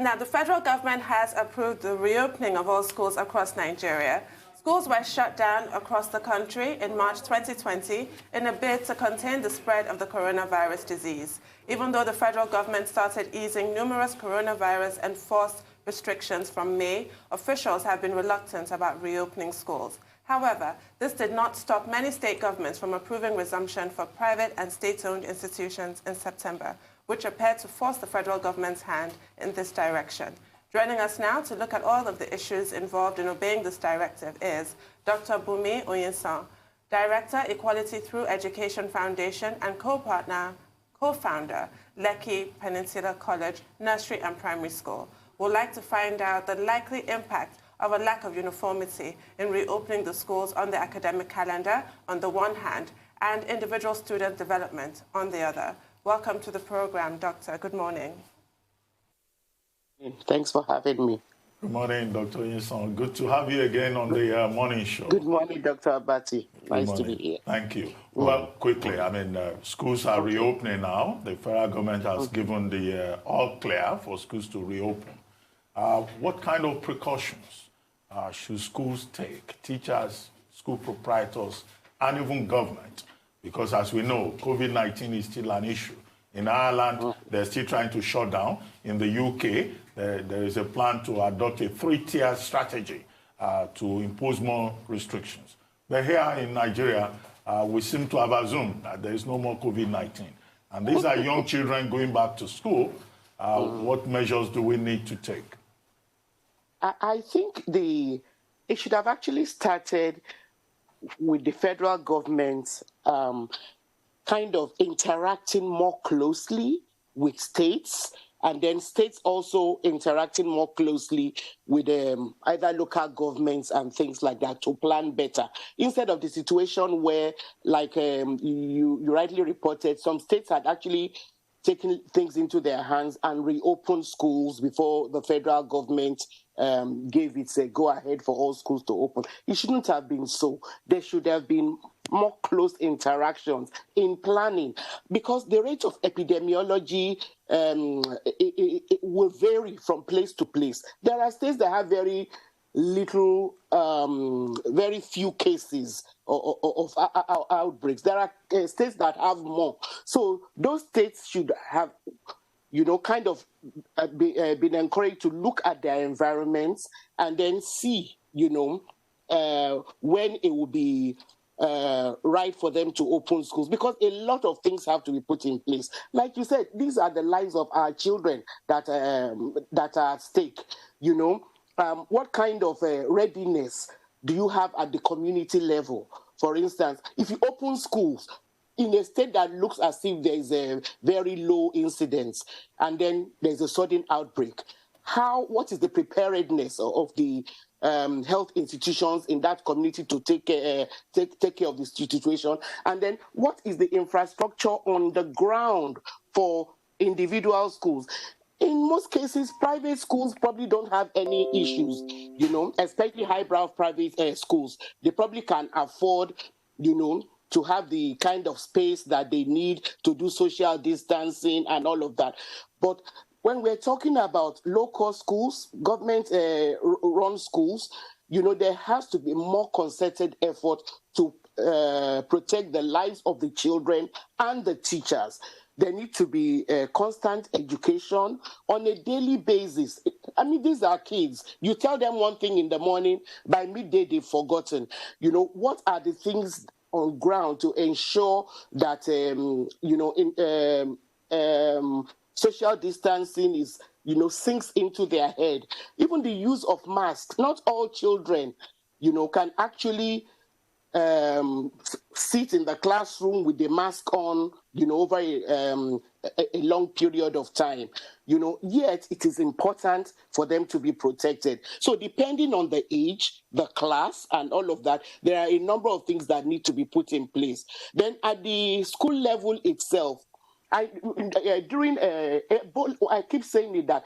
Now, the federal government has approved the reopening of all schools across Nigeria. Schools were shut down across the country in March 2020 in a bid to contain the spread of the coronavirus disease. Even though the federal government started easing numerous coronavirus enforced restrictions from May, officials have been reluctant about reopening schools. However, this did not stop many state governments from approving resumption for private and state-owned institutions in September, which appeared to force the federal government's hand in this direction. Joining us now to look at all of the issues involved in obeying this directive is Dr. Bunmi Oyinsan, Director, Equality Through Education Foundation and co-founder, Lekki Peninsula College, Nursery and Primary School. We'd like to find out the likely impact of a lack of uniformity in reopening the schools on the academic calendar on the one hand and individual student development on the other. Welcome to the program, Doctor. Good morning. Thanks for having me. Good morning, Dr. Oyinsan. Good to have you again on the morning show. Good morning, Dr. Abati. Nice to be here. Thank you. Well, quickly, schools are reopening now. The federal government has given the all clear for schools to reopen. What kind of precautions should schools take, teachers, school proprietors, and even government? Because as we know, COVID-19 is still an issue. In Ireland, they're still trying to shut down. In the UK, there is a plan to adopt a three-tier strategy to impose more restrictions. But here in Nigeria, we seem to have assumed that there is no more COVID-19. And these are young children going back to school. What measures do we need to take? I think it should have actually started with the federal government kind of interacting more closely with states, and then states also interacting more closely with either local governments and things like that to plan better. Instead of the situation where, like you rightly reported, some states had actually taken things into their hands and reopened schools before the federal government gave its go-ahead for all schools to open. It shouldn't have been so. There should have been more close interactions in planning, because the rate of epidemiology it will vary from place to place. There are states that have very little, very few cases of outbreaks. There are states that have more. So those states should have, kind of been encouraged to look at their environments and then see, when it will be right for them to open schools, because a lot of things have to be put in place. Like you said, these are the lives of our children that are at stake. What kind of readiness do you have at the community level? For instance, if you open schools in a state that looks as if there is a very low incidence and then there's a sudden outbreak, what is the preparedness of the health institutions in that community to take care of this situation? And then what is the infrastructure on the ground for individual schools? In most cases, private schools probably don't have any issues, especially highbrow private schools. They probably can afford, to have the kind of space that they need to do social distancing and all of that. But when we're talking about local schools, government-run schools, there has to be more concerted effort to protect the lives of the children and the teachers. There needs to be constant education on a daily basis. These are kids. You tell them one thing in the morning, by midday they've forgotten. What are the things on ground to ensure that, social distancing is, sinks into their head. Even the use of masks. Not all children, can actually sit in the classroom with the mask on, over a long period of time. Yet it is important for them to be protected. So depending on the age, the class, and all of that, there are a number of things that need to be put in place. Then at the school level itself, I keep saying it that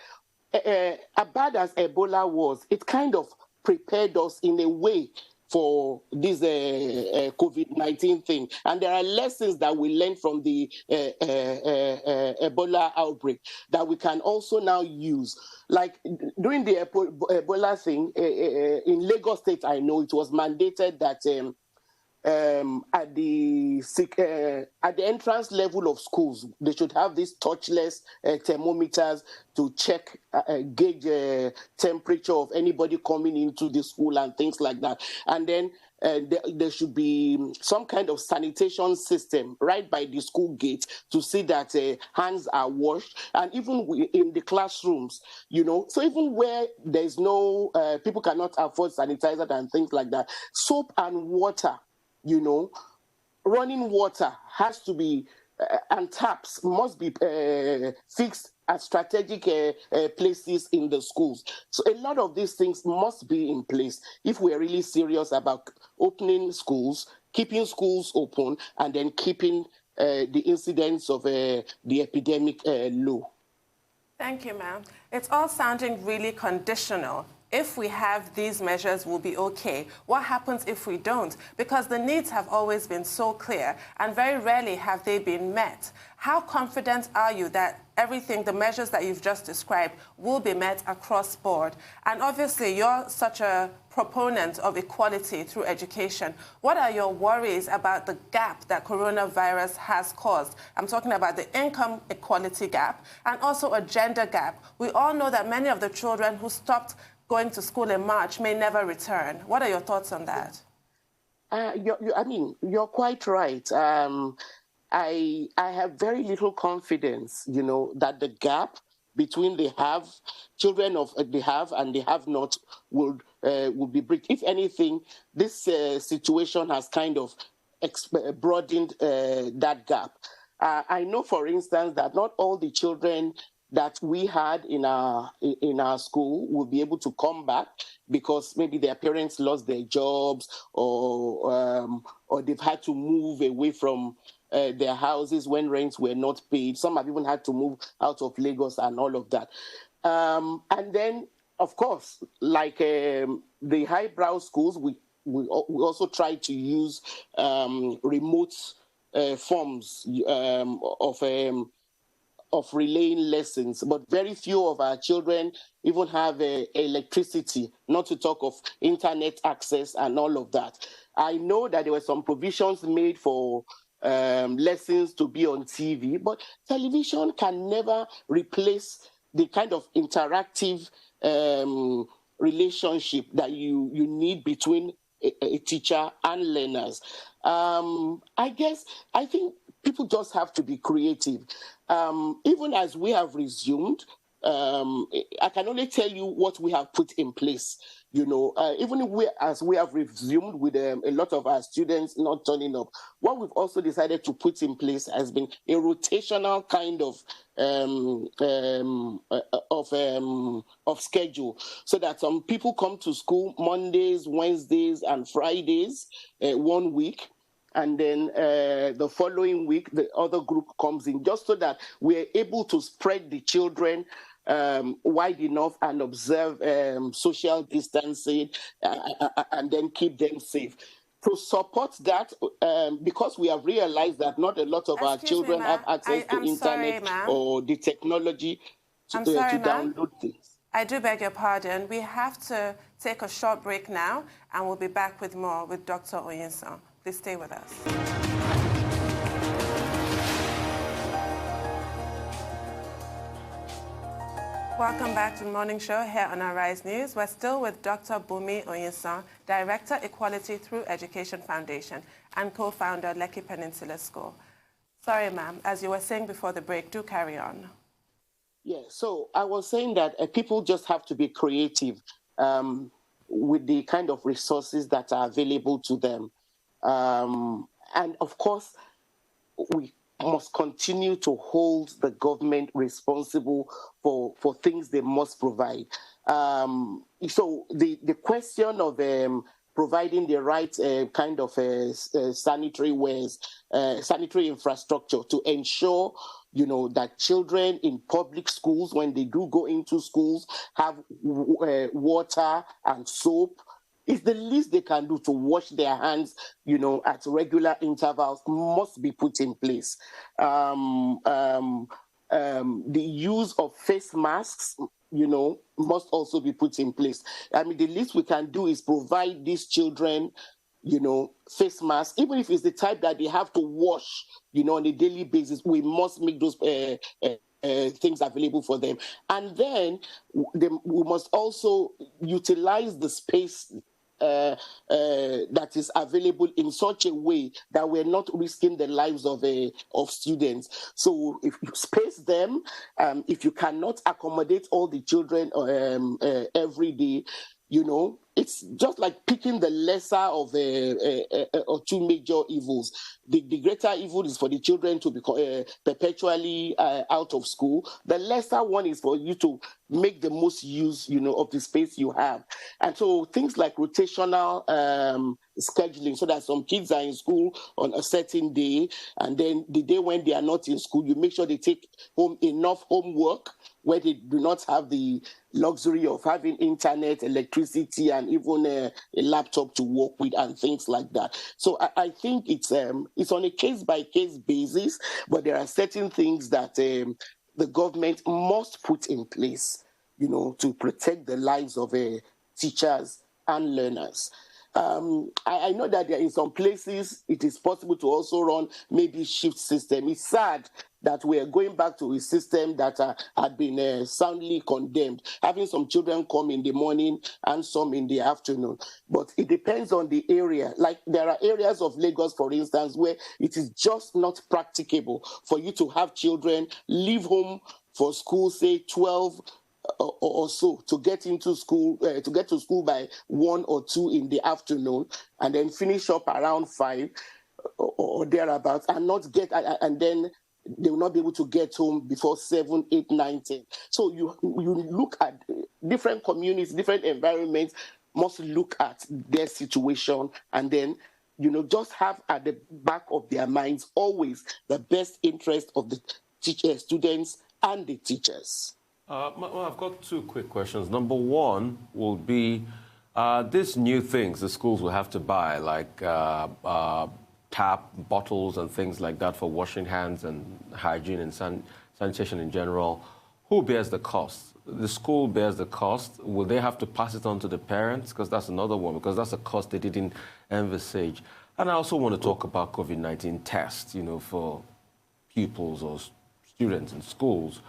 as bad as Ebola was, it kind of prepared us in a way for this COVID-19 thing. And there are lessons that we learned from the Ebola outbreak that we can also now use. Like during the Ebola thing, in Lagos State, I know it was mandated that at the entrance level of schools, they should have these touchless thermometers to check, gauge temperature of anybody coming into the school and things like that. And then there should be some kind of sanitation system right by the school gate to see that hands are washed, and even in the classrooms, so even where there's no, people cannot afford sanitizer and things like that, soap and water, running water has to be, and taps must be fixed at strategic places in the schools. So a lot of these things must be in place if we're really serious about opening schools, keeping schools open, and then keeping the incidence of the epidemic low. Thank you, ma'am. It's all sounding really conditional. If we have these measures, we'll be okay. What happens if we don't? Because the needs have always been so clear, and very rarely have they been met. How confident are you that everything, the measures that you've just described, will be met across board? And obviously, you're such a proponent of equality through education. What are your worries about the gap that coronavirus has caused? I'm talking about the income equality gap and also a gender gap. We all know that many of the children who stopped going to school in March may never return. What are your thoughts on that? You're quite right. I have very little confidence, that the gap between the children of the have and the have not would be bridged. If anything, this situation has kind of broadened that gap. I know, for instance, that not all the children that we had in our school will be able to come back because maybe their parents lost their jobs, or they've had to move away from their houses when rents were not paid. Some have even had to move out of Lagos and all of that. And then, of course, like the highbrow schools, we also try to use remote forms of relaying lessons, but very few of our children even have electricity, not to talk of internet access and all of that. I know that there were some provisions made for lessons to be on TV, but television can never replace the kind of interactive relationship that you need between a teacher and learners. I think people just have to be creative. Even as we have resumed, I can only tell you what we have put in place. Even as we have resumed with a lot of our students not turning up, what we've also decided to put in place has been a rotational kind of schedule, so that some people come to school Mondays, Wednesdays, and Fridays 1 week. And then the following week, the other group comes in, just so that we're able to spread the children wide enough and observe social distancing and then keep them safe. To support that, because we have realized that not a lot of our children have access to internet or the technology to download things. I do beg your pardon. We have to take a short break now, and we'll be back with more with Dr. Oyinsan. Please stay with us. Welcome back to the Morning Show here on Arise News. We're still with Dr. Bunmi Oyinsan, Director, Equality Through Education Foundation and co-founder, Lekki Peninsula School. Sorry, ma'am, as you were saying before the break, do carry on. Yeah, so I was saying that people just have to be creative with the kind of resources that are available to them. And of course, we must continue to hold the government responsible for things they must provide. So the question of providing the right kind of sanitary wares, sanitary infrastructure to ensure, that children in public schools, when they do go into schools, have water and soap, It's the least they can do to wash their hands, at regular intervals must be put in place. The use of face masks, must also be put in place. I mean, the least we can do is provide these children, face masks, even if it's the type that they have to wash, on a daily basis. We must make those things available for them. And then we must also utilize the space that is available in such a way that we're not risking the lives of students. So if you space them, if you cannot accommodate all the children every day, it's just like picking the lesser of two major evils. The greater evil is for the children to be perpetually out of school. The lesser one is for you to make the most use, of the space you have. And so things like rotational scheduling, so that some kids are in school on a certain day, and then the day when they are not in school, you make sure they take home enough homework where they do not have the luxury of having internet, electricity, and even a laptop to work with and things like that. So I think it's on a case-by-case basis, but there are certain things that the government must put in place, to protect the lives of teachers and learners. I know that in some places it is possible to also run maybe shift system. It's sad that we are going back to a system that had been soundly condemned, having some children come in the morning and some in the afternoon. But it depends on the area. Like there are areas of Lagos, for instance, where it is just not practicable for you to have children leave home for school, say 12 or so, to get into school, to get to school by 1 or 2 in the afternoon, and then finish up around 5 or thereabouts, and then they will not be able to get home before 7, 8, 9, 10. So you look at different communities, different environments, must look at their situation, and then just have at the back of their minds always the best interest of the students and the teachers. Well, I've got 2 quick questions. Number 1 will be these new things the schools will have to buy, like tap bottles and things like that for washing hands and hygiene and sanitation in general. Who bears the cost? The school bears the cost. Will they have to pass it on to the parents? Because that's another one, because that's a cost they didn't envisage. And I also want to talk about COVID-19 tests, for pupils or students in schools.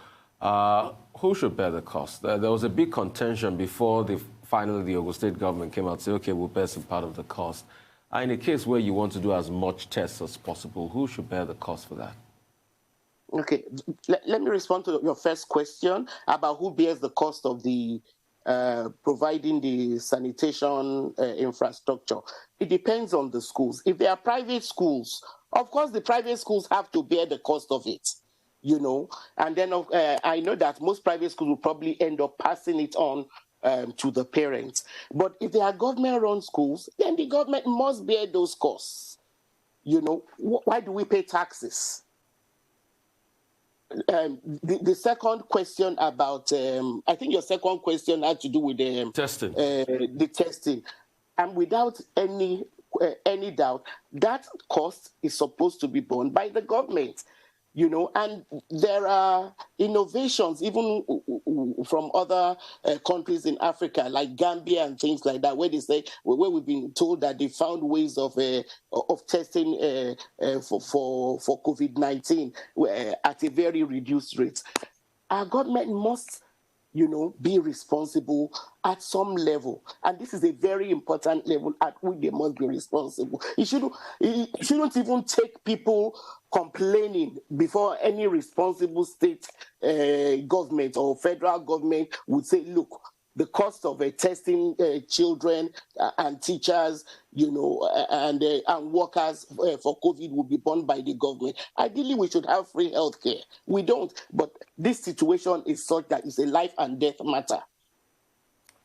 Who should bear the cost? There was a big contention before finally the Ogun State government came out and said, okay, we'll bear some part of the cost. In a case where you want to do as much tests as possible, who should bear the cost for that? Okay, let me respond to your first question about who bears the cost of the providing the sanitation infrastructure. It depends on the schools. If they are private schools, of course the private schools have to bear the cost of it. And then I know that most private schools will probably end up passing it on to the parents. But if they are government-run schools, then the government must bear those costs. Why do we pay taxes? The second question about, I think your second question had to do with testing. The testing. And without any doubt, that cost is supposed to be borne by the government. And there are innovations even from other countries in Africa, like Gambia and things like that, where they say, where we've been told that they found ways of testing for COVID-19 at a very reduced rate. Our government must be responsible at some level. And this is a very important level at which they must be responsible. It shouldn't even take people complaining before any responsible state government or federal government would say, look, the cost of testing children and teachers, and workers for COVID will be borne by the government. Ideally, we should have free healthcare. We don't, but this situation is such that it's a life and death matter.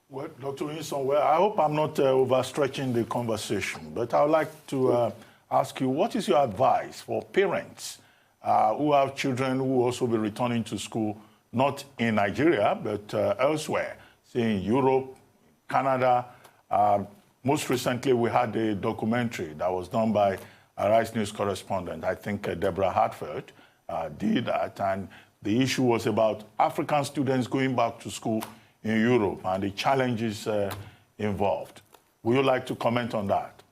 Well, Dr. Oyinsan, I hope I'm not overstretching the conversation, but I would like to ask you, what is your advice for parents who have children who will also be returning to school, not in Nigeria, but elsewhere? Say in Europe, Canada, most recently, we had a documentary that was done by a Rice News correspondent. I think Deborah Hartford did that. And the issue was about African students going back to school in Europe and the challenges involved. Would you like to comment on that?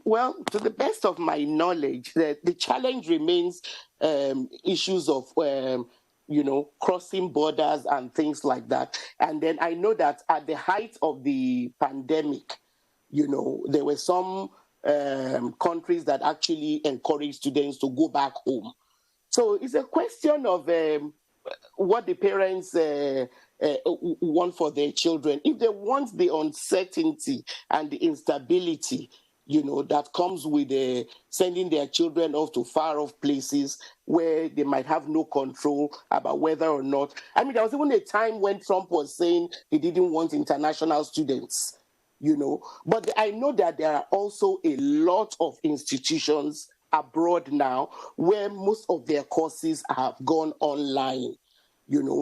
Well, to the best of my knowledge, the challenge remains issues of, crossing borders and things like that. And then I know that at the height of the pandemic, there were some countries that actually encouraged students to go back home. So it's a question of what the parents want for their children. If they want the uncertainty and the instability, that comes with sending their children off to far-off places where they might have no control about whether or not. I mean, there was even a time when Trump was saying he didn't want international students, But I know that there are also a lot of institutions abroad now where most of their courses have gone online.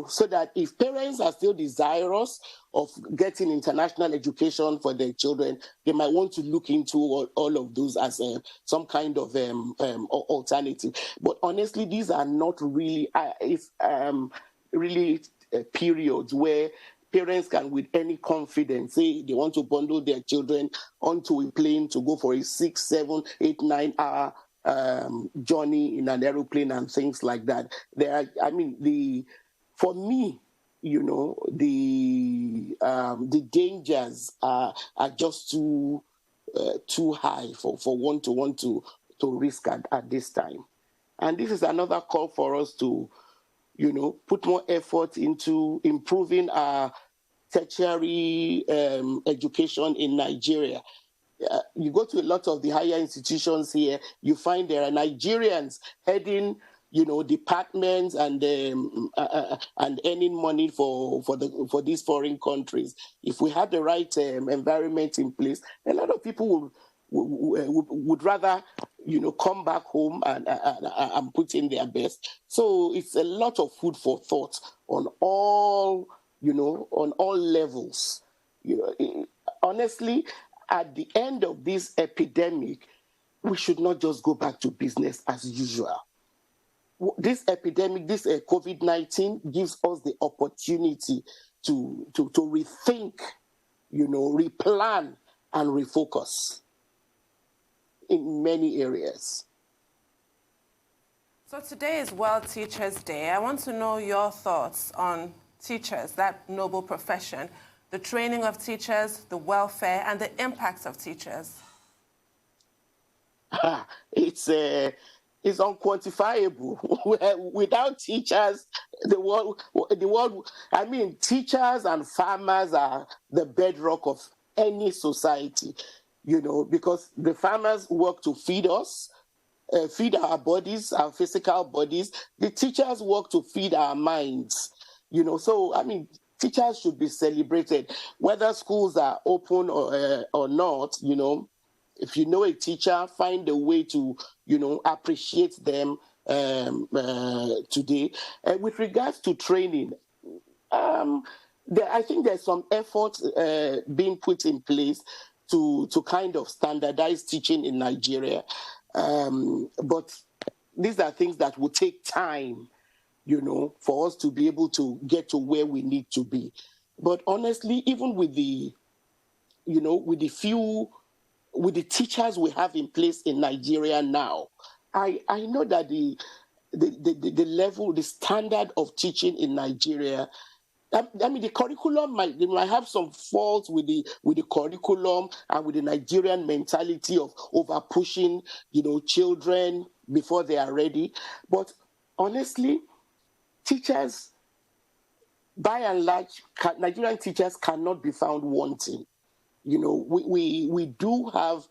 So that if parents are still desirous of getting international education for their children, they might want to look into all of those as some kind of alternative. But honestly, these are not really, periods where parents can with any confidence say they want to bundle their children onto a plane to go for a 6, 7, 8, 9 hour journey in an aeroplane and things like that. For me, the dangers are just too high for one to want to risk at this time. And this is another call for us to, put more effort into improving our tertiary education in Nigeria. You go to a lot of the higher institutions here, you find there are Nigerians heading departments and earning money for these foreign countries. If we had the right environment in place, a lot of people would rather come back home and put in their best. So it's a lot of food for thought on all levels. Honestly, at the end of this epidemic, we should not just go back to business as usual. This epidemic, this COVID-19 gives us the opportunity to rethink, replan and refocus in many areas. So today is World Teachers Day. I want to know your thoughts on teachers, that noble profession, the training of teachers, the welfare, and the impacts of teachers. It's unquantifiable. Without teachers, the world, teachers and farmers are the bedrock of any society, because the farmers work to feed us, feed our bodies, our physical bodies. The teachers work to feed our minds, teachers should be celebrated, whether schools are open or not, If you know a teacher, find a way to, appreciate them today. With regards to training, I think there's some effort being put in place to kind of standardize teaching in Nigeria. But these are things that will take time, for us to be able to get to where we need to be. But honestly, even with the teachers we have in place in Nigeria now, I know that the level, the standard of teaching in Nigeria, the curriculum might have some faults with the curriculum and with the Nigerian mentality of over pushing, children before they are ready. But honestly, teachers, by and large, Nigerian teachers cannot be found wanting. We do have,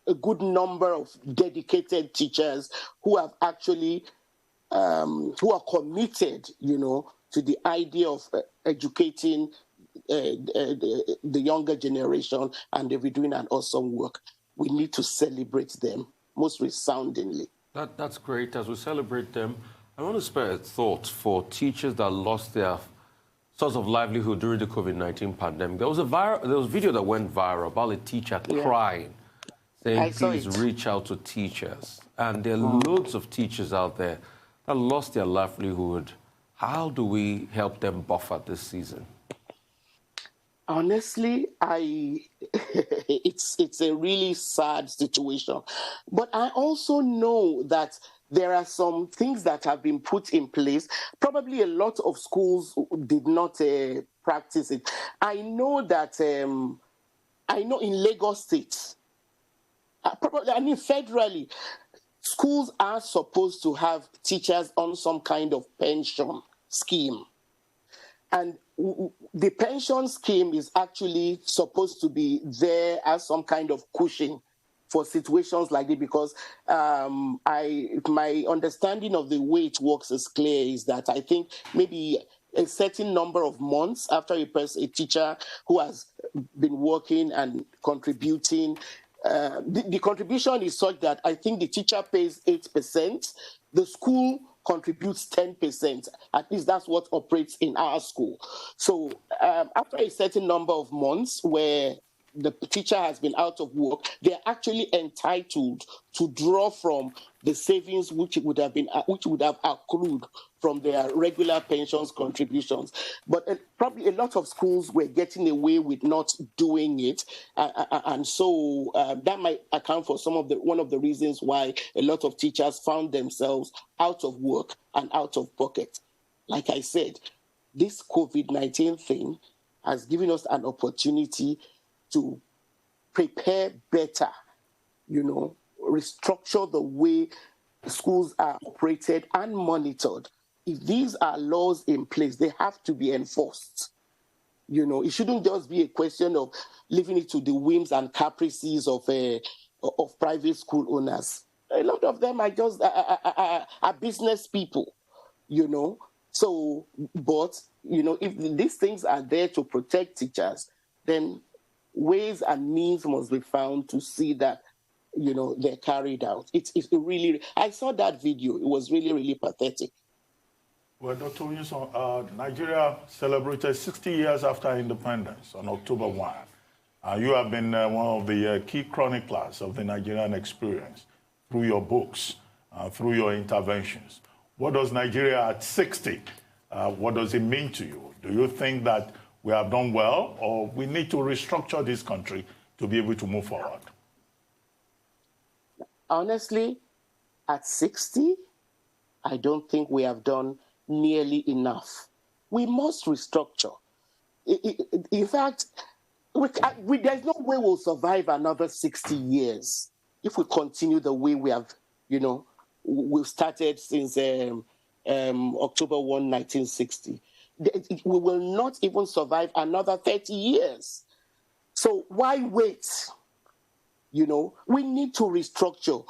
a good number of dedicated teachers who have actually, who are committed, to the idea of educating the younger generation, and they've been doing an awesome work. We need to celebrate them most resoundingly. That's great. As we celebrate them, I want to spare a thought for teachers that lost their source of livelihood during the COVID-19 pandemic. There was a video that went viral about a teacher crying, saying, please reach out to teachers. And there are loads of teachers out there that lost their livelihood. How do we help them buffer this season? Honestly, it's a really sad situation. But I also know that there are some things that have been put in place. Probably a lot of schools did not practice it. I know that in Lagos State, federally, schools are supposed to have teachers on some kind of pension scheme. And the pension scheme is actually supposed to be there as some kind of cushion for situations like this, because my understanding of the way it works is clear, is that I think maybe a certain number of months after a teacher who has been working and contributing, the contribution is such that I think the teacher pays 8%, the school contributes 10%. At least that's what operates in our school. So after a certain number of months where the teacher has been out of work, they're actually entitled to draw from the savings which would have accrued from their regular pensions contributions. But probably a lot of schools were getting away with not doing it, and so that might account for one of the reasons why a lot of teachers found themselves out of work and out of pocket. Like I said, this COVID-19 thing has given us an opportunity to prepare better, restructure the way schools are operated and monitored. If these are laws in place, they have to be enforced. It shouldn't just be a question of leaving it to the whims and caprices of private school owners. A lot of them are just are business people, So, but, if these things are there to protect teachers, then ways and means must be found to see that, they're carried out. It's really, I saw that video. It was really, really pathetic. Well, Dr. Oyinsan, Nigeria celebrated 60 years after independence on October 1. You have been one of the key chroniclers of the Nigerian experience through your books, through your interventions. What does Nigeria at 60, what does it mean to you? Do you think that we have done well, or we need to restructure this country to be able to move forward? Honestly, at 60, I don't think we have done nearly enough. We must restructure. In fact, there's no way we'll survive another 60 years if we continue the way we have, we've started since October 1, 1960. We will not even survive another 30 years. So why wait? We need to restructure.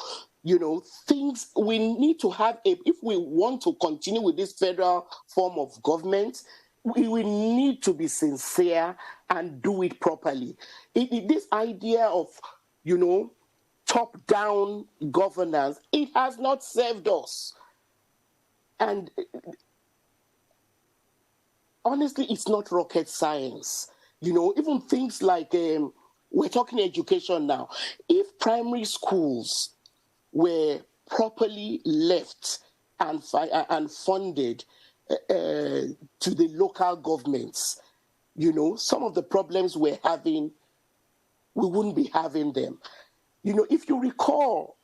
Things we need to have, if we want to continue with this federal form of government, we need to be sincere and do it properly. This idea of, top-down governance, it has not served us. And honestly, it's not rocket science. Even things like, we're talking education now. If primary schools were properly left and funded to the local governments, some of the problems we're having, we wouldn't be having them. If you recall,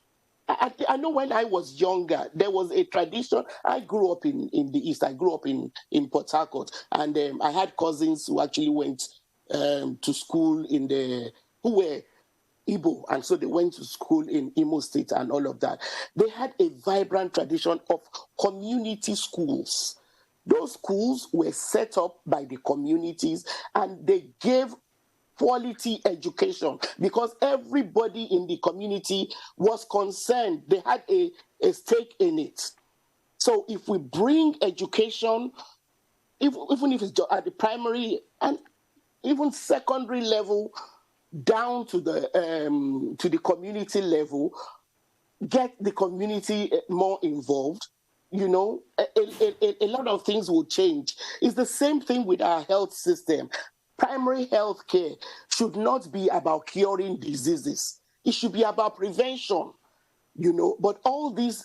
I know when I was younger, there was a tradition. I grew up in the East. I grew up in Port Harcourt, and I had cousins who actually went to school who were Igbo, and so they went to school in Imo State and all of that. They had a vibrant tradition of community schools. Those schools were set up by the communities, and they gave quality education because everybody in the community was concerned. They had a stake in it. So if we bring education, even if it's at the primary and even secondary level, down to the community level, get the community more involved, you know, a lot of things will change. It's the same thing with our health system. Primary health care should not be about curing diseases. It should be about prevention, you know. But all these,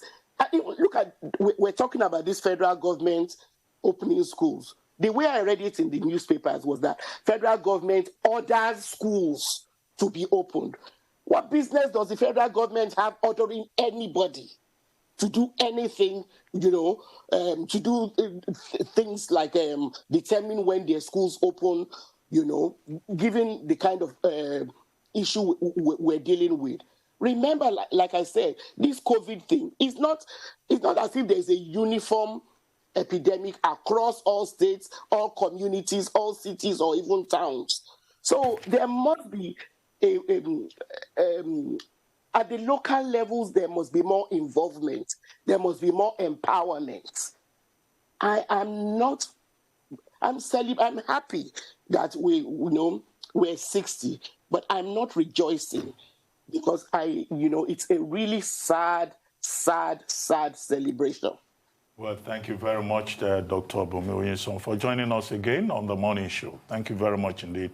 look at, we're talking about this federal government opening schools. The way I read it in the newspapers was that federal government orders schools to be opened. What business does the federal government have ordering anybody to do anything, you know, to do things like determine when their schools open, you know, given the kind of issue we're dealing with? Remember, like I said, this COVID thing is not as if there's a uniform epidemic across all states, all communities, all cities, or even towns. So there must be at the local levels, there must be more involvement. There must be more empowerment. I'm happy that we're 60, but I'm not rejoicing because it's a really sad celebration. Well, thank you very much, Dr. Bunmi Oyinsan, for joining us again on the Morning Show. Thank you very much indeed.